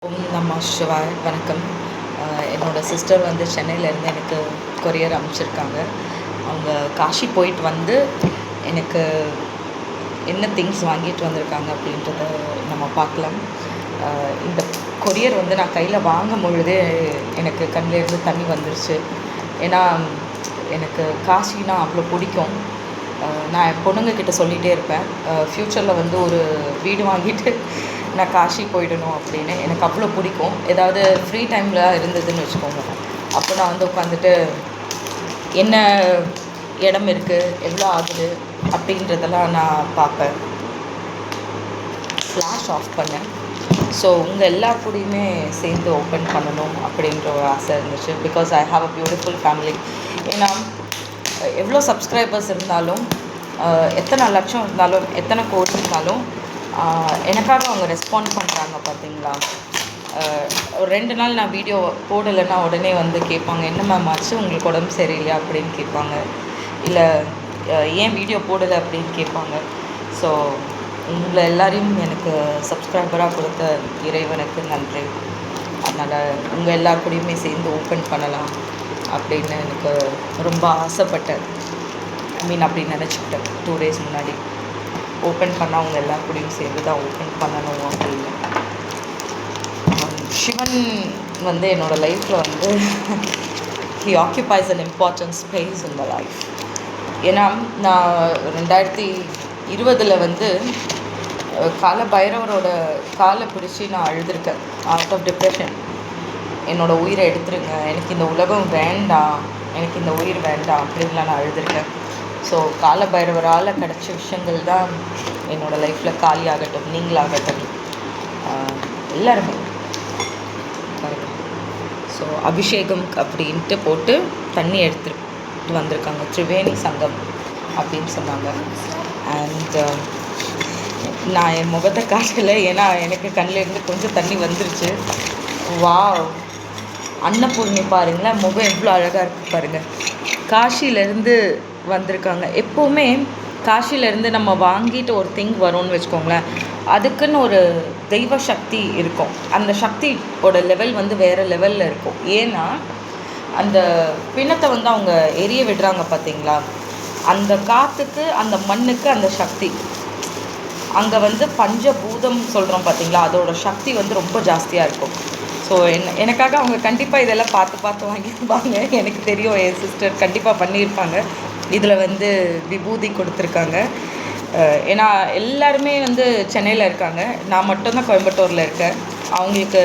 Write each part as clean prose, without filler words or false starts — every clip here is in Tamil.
ஓம் நம சிவாய். வணக்கம். என்னோடய சிஸ்டர் வந்து சென்னையிலேருந்து எனக்கு கொரியர் அனுப்பிச்சிருக்காங்க. அவங்க காஷி போயிட்டு வந்து எனக்கு என்ன திங்ஸ் வாங்கிட்டு வந்திருக்காங்க அப்படின்றத நம்ம பார்க்கலாம். இந்த கொரியர் வந்து நான் கையில் வாங்கும் பொழுதே எனக்கு கண்ணிலேருந்து தண்ணி வந்துருச்சு. ஏன்னா எனக்கு காஷினா அவ்வளோ பிடிக்கும். நான் என் பொண்ணுங்கக்கிட்ட சொல்லிகிட்டே இருப்பேன், ஃப்யூச்சரில் வந்து ஒரு வீடு வாங்கிட்டு நான் காஷி போயிடணும் அப்படின்னு. எனக்கு அவ்வளோ பிடிக்கும். ஏதாவது ஃப்ரீ டைமில் இருந்ததுன்னு வச்சுக்கோங்க, அப்போ நான் வந்து உட்காந்துட்டு என்ன இடம் இருக்குது, எவ்வளோ ஆகுது அப்படின்றதெல்லாம் நான் பார்ப்பேன். ஃப்ளாஷ் ஆஃப் பண்ணேன். ஸோ உங்கள் எல்லா கூடயுமே சேர்ந்து ஓப்பன் பண்ணணும் அப்படின்ற ஒரு ஆசை இருந்துச்சு. Because I have a beautiful family. ஏன்னா எவ்வளோ சப்ஸ்கிரைபர்ஸ் இருந்தாலும், எத்தனை லட்சம் இருந்தாலும், எத்தனை கோடி இருந்தாலும், எனக்காக அவங்க ரெஸ்பாண்ட் பண்ணுறாங்க பார்த்தீங்களா. ஒரு 2 நாள் நான் வீடியோ போடலைன்னா உடனே வந்து கேட்பாங்க, என்ன மேம் ஆச்சு, உங்களுக்கு உடம்பு சரியில்லையா அப்படின்னு கேட்பாங்க. இல்லை ஏன் வீடியோ போடலை அப்படின்னு கேட்பாங்க. ஸோ உங்களை எல்லாரையும் எனக்கு சப்ஸ்கிரைபராக கொடுத்த இறைவனுக்கு நன்றி. அதனால் உங்கள் எல்லார் கூடயுமே சேர்ந்து ஓப்பன் பண்ணலாம் அப்படின்னு எனக்கு ரொம்ப ஆசைப்பட்டேன். அப்படி நினச்சிக்கிட்டேன் 2 டேஸ் முன்னாடி. ஓப்பன் பண்ணால் அவங்க எல்லா கூடயும் சேர்ந்து தான் ஓப்பன் பண்ணணும் அப்படின்னு. சிவன் வந்து என்னோடய லைஃப்பில் வந்து he occupies an important space in the life. ஏன்னா நான் 2020 வந்து கால பைரவரோட காலை பிடிச்சி நான் அழுதுருக்கேன். Out of depression. என்னோடய உயிரை எடுத்துருங்க, எனக்கு இந்த உலகம் வேண்டாம், எனக்கு இந்த உயிர் வேண்டாம் அப்படின்லாம் நான் அழுதுருக்கேன். ஸோ கால பைரவரால் கிடச்ச விஷயங்கள் தான் என்னோடய லைஃப்பில் காலியாகட்டும், நீங்களாகட்டும், எல்லாருமே. ஸோ அபிஷேகம் அப்படின்ட்டு போட்டு தண்ணி எடுத்துகிட்டு வந்திருக்காங்க. திரிவேணி சங்கம் அப்படின்னு சொன்னாங்க. அண்ட் நான் என் முகத்தை காட்டலை, ஏன்னா எனக்கு கண்ணிலேருந்து கொஞ்சம் தண்ணி வந்துருச்சு. வாவ், அன்னபூர்ணி பாருங்களேன், முகம் எவ்வளோ அழகாக இருக்குது பாருங்கள். காஷிலேருந்து வந்திருக்காங்க. எப்போவுமே காஷிலேருந்து நம்ம வாங்கிட்டு ஒரு திங் வரும்னு வச்சுக்கோங்களேன், அதுக்குன்னு ஒரு தெய்வ சக்தி இருக்கும். அந்த சக்தியோட லெவல் வந்து வேறு லெவலில் இருக்கும். ஏன்னா அந்த பிணத்தை வந்து அவங்க எரிய விடுறாங்க பார்த்தீங்களா, அந்த காற்றுக்கு, அந்த மண்ணுக்கு அந்த சக்தி, அங்கே வந்து பஞ்சபூதம் சொல்கிறோம் பார்த்தீங்களா, அதோட சக்தி வந்து ரொம்ப ஜாஸ்தியாக இருக்கும். ஸோ எனக்காக அவங்க கண்டிப்பாக இதெல்லாம் பார்த்து வாங்கியிருப்பாங்க. எனக்கு தெரியும், என் சிஸ்டர் கண்டிப்பாக பண்ணியிருப்பாங்க. இதில் வந்து விபூதி கொடுத்துருக்காங்க. ஏன்னா எல்லாருமே வந்து சென்னையில் இருக்காங்க, நான் மட்டும்தான் கோயம்புத்தூரில் இருக்கேன். அவங்களுக்கு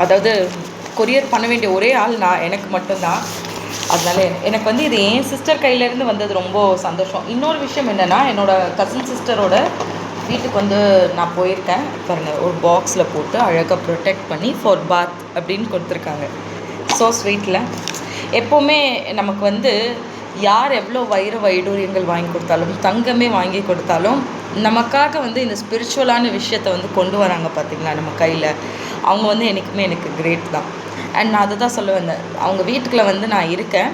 அதாவது கொரியர் பண்ண வேண்டிய ஒரே ஆள் நான், எனக்கு மட்டும்தான். அதனால எனக்கு வந்து இது என் சிஸ்டர் கையிலேருந்து வந்தது ரொம்ப சந்தோஷம். இன்னொரு விஷயம் என்னென்னா, என்னோடய கசின் சிஸ்டரோட வீட்டுக்கு வந்து நான் போயிருக்கேன் பாருங்கள். ஒரு பாக்ஸில் போட்டு அழகாக ப்ரொடெக்ட் பண்ணி ஃபார் பாத் அப்படின்னு கொடுத்துருக்காங்க. ஸோ ஸ்வீட்டில் எப்போவுமே நமக்கு வந்து யார் எவ்வளோ வைடூரியங்கள் வாங்கி கொடுத்தாலும், தங்கமே வாங்கி கொடுத்தாலும், நமக்காக வந்து இந்த ஸ்பிரிச்சுவலான விஷயத்தை வந்து கொண்டு வராங்க பார்த்தீங்களா நம்ம கையில், அவங்க வந்து என்றைக்குமே எனக்கு கிரேட் தான். அண்ட் நான் அதை தான் சொல்ல வந்தேன். அவங்க வீட்டுக்குள்ளே வந்து நான் இருக்கேன்.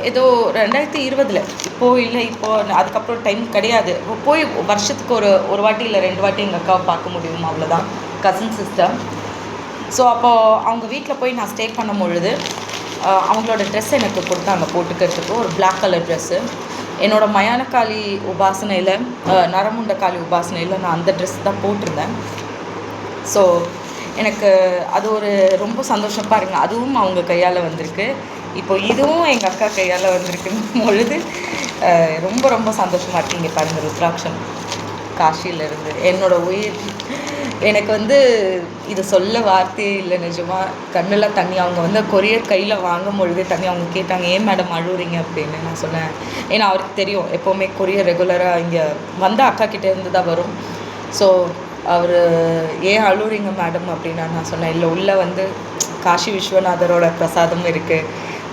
ஏதோ 2020 இப்போது இல்லை, இப்போது அதுக்கப்புறம் டைம் கிடையாது. போய் வருஷத்துக்கு ஒரு வாட்டி இல்லை 2 வாட்டி எங்கள் அக்காவை பார்க்க முடியும், அவ்வளோதான். Cousin sister. ஸோ அப்போது அவங்க வீட்டில் போய் நான் ஸ்டே பண்ணும் பொழுது அவங்களோட ட்ரெஸ் எனக்கு கொடுத்தாங்க போட்டுக்கிறதுக்கு. ஒரு பிளாக் கலர் ட்ரெஸ்ஸு. என்னோடய மயானக்காளி உபாசனையில், நரமுண்டக்காளி உபாசனையில் நான் அந்த ட்ரெஸ் தான் போட்டிருந்தேன். ஸோ எனக்கு அது ஒரு ரொம்ப சந்தோஷம் பாருங்கள். அதுவும் அவங்க கையால் வந்திருக்கு. இப்போ இதுவும் எங்கள் அக்கா கையால் வந்திருக்குன்னு பொழுது ரொம்ப ரொம்ப சந்தோஷமாக இருக்கீங்க பாருங்கள். ருத்ராட்சம் காஷியிலேருந்து என்னோடய உயிர். எனக்கு வந்து இது சொல்ல வார்த்தையே இல்லை, நிஜமாக கண்ணெல்லாம் தண்ணி. அவங்க வந்து கொரியர் கையில் வாங்கும் பொழுதே தண்ணி. அவங்க கேட்டாங்க, ஏன் மேடம் அழுவுறீங்க அப்படின்னு. நான் சொன்னேன், ஏன்னா அவருக்கு தெரியும் எப்போவுமே கொரியர் ரெகுலராக இங்கே வந்து அக்கா கிட்டேருந்து தான் வரும். ஸோ அவர் ஏன் அழுவுறீங்க மேடம் அப்படின்னா, நான் சொன்னேன், இல்லை உள்ளே வந்து காஷி விஸ்வநாதரோட பிரசாதம் இருக்குது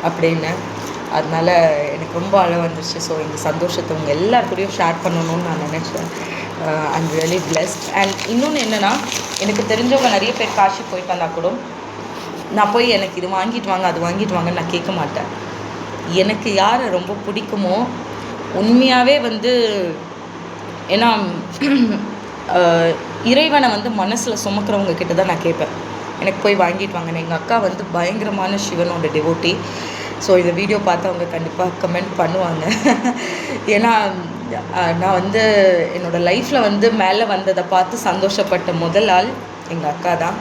அப்படின்னு. அதனால் எனக்கு ரொம்ப அழ வந்துருச்சு. ஸோ இந்த சந்தோஷத்தை உங்கள் எல்லாருக்கூடையும் ஷேர் பண்ணணும்னு நான் நினச்சேன். I'm really blessed. அண்ட் இன்னொன்று என்னென்னா, எனக்கு தெரிஞ்சவங்க நிறைய பேர் காஷி போயிட்டு வந்தால் கூட நான் போய் எனக்கு இது வாங்கிட்டு வாங்க, அது வாங்கிட்டு வாங்கன்னு நான் கேட்க மாட்டேன். எனக்கு யாரை ரொம்ப பிடிக்குமோ உண்மையாகவே வந்து, ஏன்னா இறைவனை வந்து மனசில் சுமக்கிறவங்க கிட்ட தான் நான் கேட்பேன், எனக்கு போய் வாங்கிட்டு வாங்கன்னு. எங்கள் அக்கா வந்து பயங்கரமான சிவனோட டிவோட்டி. ஸோ இந்த வீடியோ பார்த்தவங்க கண்டிப்பாக கமெண்ட் பண்ணுவாங்க. ஏன்னா நான் வந்து என்னோடய லைஃப்பில் வந்து மேலே வந்ததை பார்த்து சந்தோஷப்பட்ட முதல் ஆள் எங்கள் அக்கா தான்.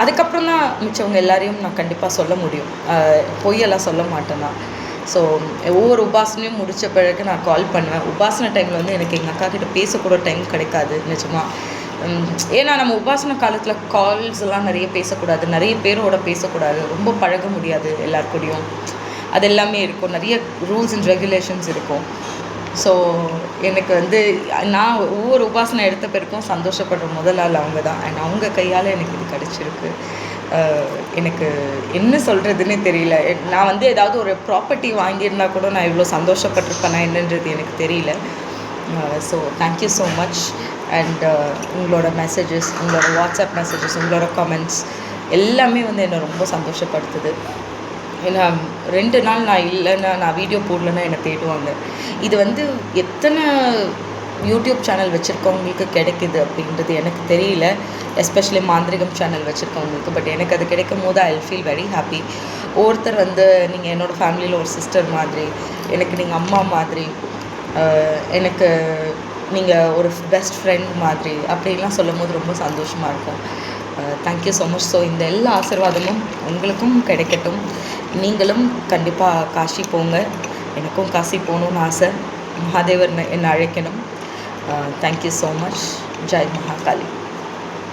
அதுக்கப்புறம் தான் மிச்சவங்க எல்லாரையும் நான் கண்டிப்பாக சொல்ல முடியும், பொய்யெல்லாம் சொல்ல மாட்டேன் நான். ஸோ ஒவ்வொரு உபாசனையும் முடித்த பிறகு நான் கால் பண்ணுவேன். உபாசனை டைமில் வந்து எனக்கு எங்கள் அக்கா கிட்டே பேசக்கூட டைம் கிடைக்காது நிஜமாக. ஏன்னா நம்ம உபாசனை காலத்தில் கால்ஸ் எல்லாம் நிறைய பேசக்கூடாது, நிறைய பேரோட பேசக்கூடாது, ரொம்ப பழக முடியாது எல்லாருக்கூடையும். அது எல்லாமே இருக்கும், நிறைய ரூல்ஸ் அண்ட் ரெகுலேஷன்ஸ் இருக்கும். ஸோ எனக்கு வந்து நான் ஒவ்வொரு உபாசனை எடுத்த பிறக்கும் சந்தோஷப்படுற முதல் ஆள் அவங்க தான். அண்ட் அவங்க கையால் எனக்கு இது கிடச்சிருக்கு. எனக்கு என்ன சொல்கிறதுன்னே தெரியல. நான் வந்து ஏதாவது ஒரு ப்ராப்பர்ட்டி வாங்கியிருந்தால் கூட நான் இவ்வளோ சந்தோஷப்பட்டிருப்பேனா என்னன்றது எனக்கு தெரியல. So thank you so much. And உங்களோட மெசேஜஸ், உங்களோட வாட்ஸ்அப் மெசேஜஸ், உங்களோட கமெண்ட்ஸ் எல்லாமே வந்து என்னை ரொம்ப சந்தோஷப்படுத்துது. ஏன்னா 2 நாள் நான் இல்லைன்னா, நான் வீடியோ போடலன்னா என்னை தேடுவாங்க. இது வந்து எத்தனை யூடியூப் சேனல் வச்சுருக்கவங்களுக்கு கிடைக்குது அப்படின்றது எனக்கு தெரியல, எஸ்பெஷலி மாந்திரிகம் சேனல் வச்சுருக்கவங்களுக்கு. பட் எனக்கு அது கிடைக்கும் போது ஐ ஃபீல் வெரி ஹாப்பி. ஒருத்தர் வந்து நீங்கள் என்னோடய ஃபேமிலியில் ஒரு சிஸ்டர் மாதிரி, எனக்கு நீங்கள் அம்மா மாதிரி, எனக்கு நீங்கள் ஒரு பெஸ்ட் ஃப்ரெண்ட் மாதிரி அப்படின்லாம் சொல்லும் போது ரொம்ப சந்தோஷமாக இருக்கும். Thank you so much. ஸோ இந்த எல்லா ஆசீர்வாதமும் உங்களுக்கும் கிடைக்கட்டும். நீங்களும் கண்டிப்பாக காசி போங்க. எனக்கும் காசி போகணுன்னு ஆசை. மகாதேவர் என்னை அழைக்கணும். Thank you so much. Jai Mahakali.